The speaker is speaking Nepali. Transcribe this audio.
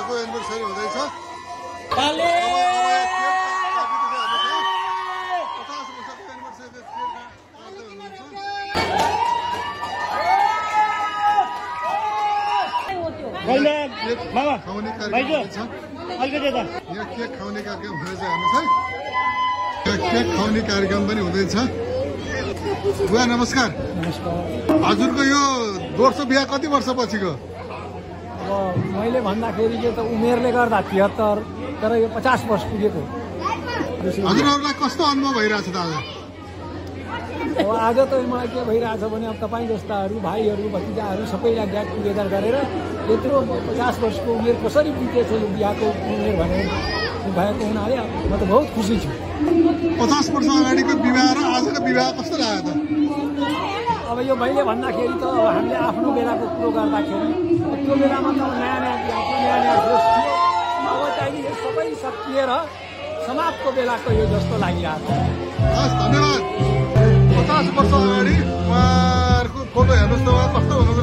वर्षको एनिभर्सरी हुँदैछ। यहाँ केक खाउने कार्यक्रम हुँदैछ हेर्नुहोस् है। केक खाउने कार्यक्रम पनि हुँदैछ। बुवा नमस्कार। हजुरको यो दोस्रो बिहा कति वर्षपछिको? अब मैले भन्दाखेरि यो त उमेरले गर्दा 73, तर यो 50 वर्ष पुगेको। हजुरहरूलाई कस्तो अनुभव भइरहेछ त आज? अब आज त मलाई के भइरहेछ भने अब तपाईँ जस्ताहरू भाइहरू भतिजाहरू सबैलाई ग्याट टुगेदर गरेर यत्रो 50 वर्षको उमेर कसरी बितेछ यो बिहाको उमेर भनेर भएको हुनाले म त बहुत खुसी छु। 50 वर्ष अगाडिको विवाह र आजको विवाह कस्तो लाग्यो त? अब यो मैले भन्दाखेरि त अब हामीले आफ्नो बेलाको कुरो गर्दाखेरि त्यो बेलामा त नयाँ नयाँ बिहा थियो, नयाँ नयाँ जोस थियो। अब चाहिँ यो सबै सकिएर समाप्तको बेलाको यो जस्तो लागिरहेको छ। हस् धन्यवाद। 50 वर्ष अगाडि उहाँहरूको फोटो हेर्नुहोस् त, उहाँ कस्तो हुनुहुन्छ